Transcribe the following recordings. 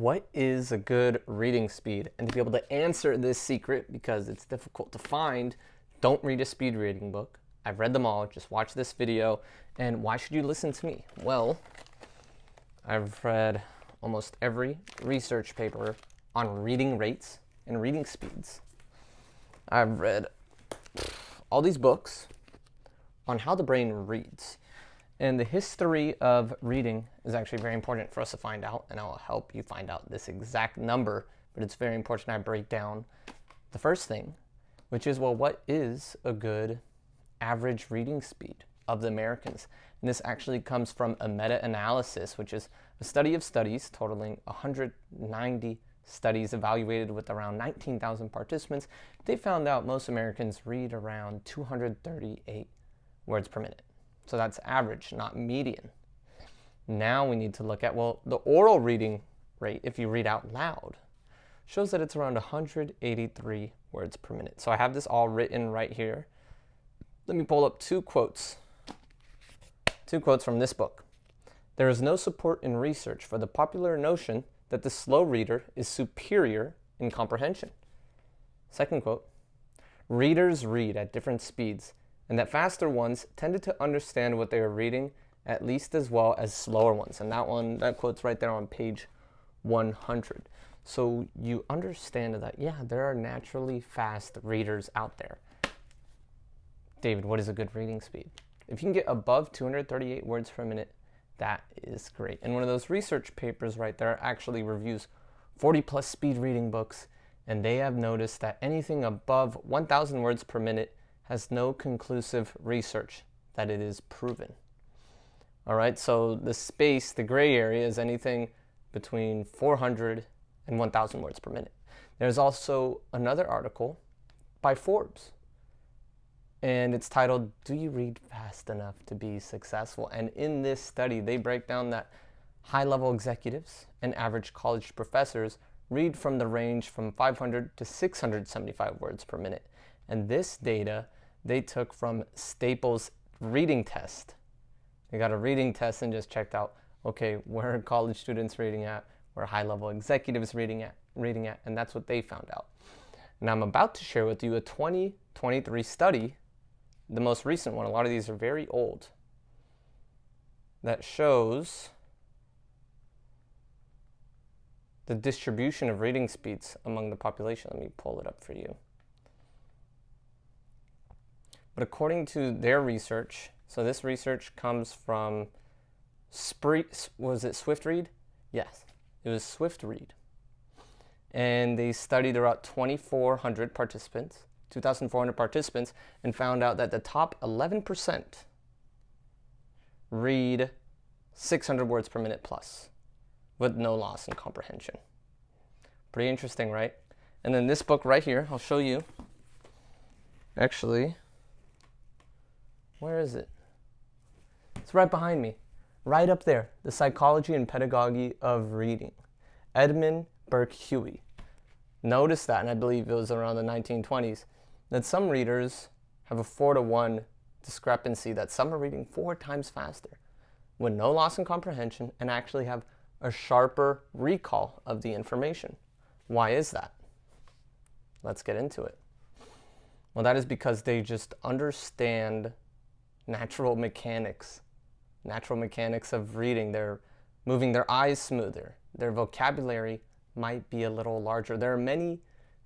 What is a good reading speed? And to be able to answer this secret, because it's difficult to find, don't read a speed reading book. I've read them all, just watch this video. And why should you listen to me? Well, I've read almost every research paper on reading rates and reading speeds. I've read all these books on how the brain reads. And the history of reading is actually very important for us to find out, and I'll help you find out this exact number, but it's very important I break down the first thing, which is, well, what is a good average reading speed of the Americans? And this actually comes from a meta-analysis, which is a study of studies totaling 190 studies evaluated with around 19,000 participants. They found out most Americans read around 238 words per minute. So that's average, not median. Now we need to look at, well, the oral reading rate, if you read out loud, shows that it's around 183 words per minute. So I have this all written right here. Let me pull up two quotes from this book. There is no support in research for the popular notion that the slow reader is superior in comprehension. Second quote, readers read at different speeds, and that faster ones tended to understand what they were reading at least as well as slower ones. And that quote's right there on page 100. So you understand that, yeah, there are naturally fast readers out there. David, what is a good reading speed? If you can get above 238 words per minute, that is great. And one of those research papers right there actually reviews 40 plus speed reading books, and they have noticed that anything above 1,000 words per minute has no conclusive research that it is proven. All right, so the space, the gray area, is anything between 400 and 1,000 words per minute. There's also another article by Forbes, and it's titled, Do You Read Fast Enough to Be Successful? And in this study, they break down that high-level executives and average college professors read from the range from 500 to 675 words per minute. And this data they took from Staples reading test. They got a reading test and just checked out, okay, where are college students reading at, where are high-level executives reading at, and that's what they found out. And I'm about to share with you a 2023 study, the most recent one, a lot of these are very old, that shows the distribution of reading speeds among the population. Let me pull it up for you. But according to their research, so this research comes from was it SwiftRead? Yes, it was SwiftRead. And they studied about 2,400 participants, and found out that the top 11% read 600 words per minute plus with no loss in comprehension. Pretty interesting, right? And then this book right here, I'll show you. Actually, where is it? It's right behind me, right up there. The Psychology and Pedagogy of Reading. Edmund Burke Huey. Notice that, and I believe it was around the 1920s, that some readers have a 4-to-1 discrepancy, that some are reading 4 times faster with no loss in comprehension and actually have a sharper recall of the information. Why is that? Let's get into it. Well, that is because they just understand natural mechanics of reading. They're moving their eyes smoother. Their vocabulary might be a little larger. There are many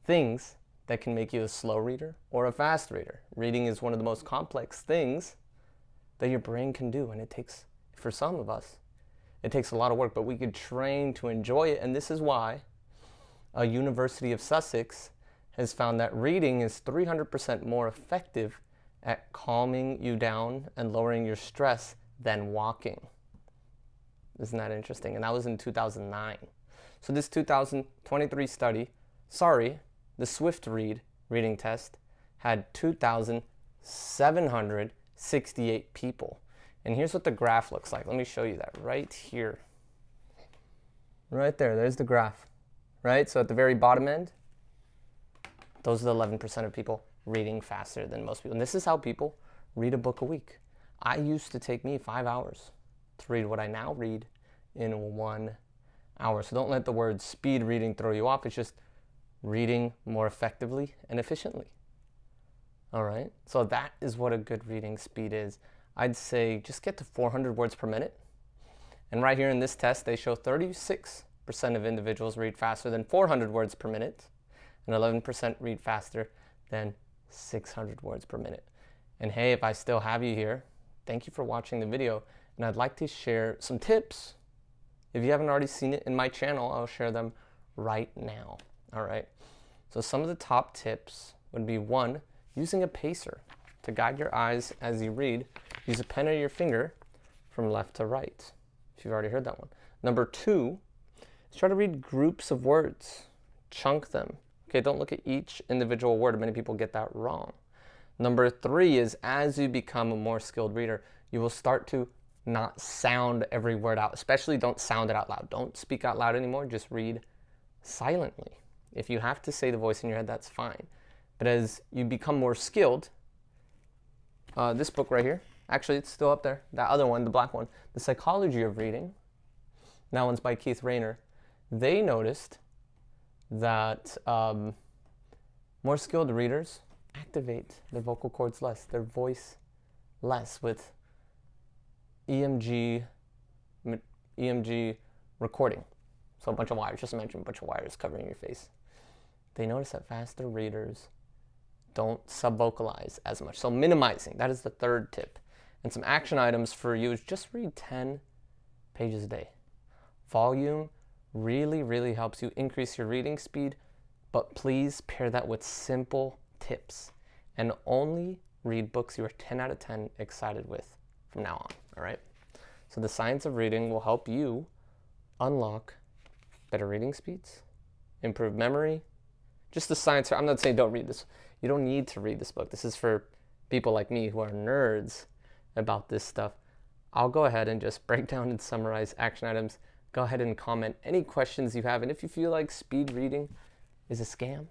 things that can make you a slow reader or a fast reader. Reading is one of the most complex things that your brain can do, and it takes, for some of us, it takes a lot of work, but we could train to enjoy it. And this is why a University of Sussex has found that reading is 300% more effective at calming you down and lowering your stress than walking. Isn't that interesting? And that was in 2009. So this 2023 study, the SwiftRead reading test had 2,768 people. And here's what the graph looks like. Let me show you that right here. Right there, there's the graph, right? So at the very bottom end, those are the 11% of people reading faster than most people. And this is how people read a book a week. I used to take me 5 hours to read what I now read in 1 hours. So don't let the word speed reading throw you off. It's just reading more effectively and efficiently. All right, so that is what a good reading speed is. I'd say just get to 400 words per minute. And right here in this test, they show 36% of individuals read faster than 400 words per minute, and 11% read faster than 600 words per minute. And hey, if I still have you here, thank you for watching the video. And I'd like to share some tips. If you haven't already seen it in my channel, I'll share them right now. All right, so some of the top tips would be: 1, using a pacer to guide your eyes as you read. Use a pen or your finger from left to right, if you've already heard that one. Number 2, is try to read groups of words. Chunk them. Okay, don't look at each individual word. Many people get that wrong. Number 3 is, as you become a more skilled reader, you will start to not sound every word out. Especially don't sound it out loud. Don't speak out loud anymore. Just read silently. If you have to say the voice in your head, that's fine. But as you become more skilled, this book right here, actually it's still up there, that other one, the black one, The Psychology of Reading, that one's by Keith Rayner. They noticed that more skilled readers activate their vocal cords less, their voice less, with EMG recording. So a bunch of wires, just imagine a bunch of wires covering your face. They notice that faster readers don't sub-vocalize as much. So minimizing, that is the 3rd tip. And some action items for you is just read 10 pages a day. Volume really, really helps you increase your reading speed, but please pair that with simple tips and only read books you are 10 out of 10 excited with from now on, all right? So the science of reading will help you unlock better reading speeds, improve memory. Just the science. I'm not saying don't read this. You don't need to read this book. This is for people like me who are nerds about this stuff. I'll go ahead and just break down and summarize action items. Go ahead and comment any questions you have. And if you feel like speed reading is a scam,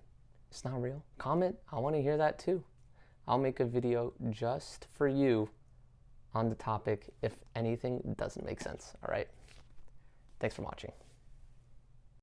it's not real, comment. I want to hear that too. I'll make a video just for you on the topic if anything doesn't make sense. All right. Thanks for watching.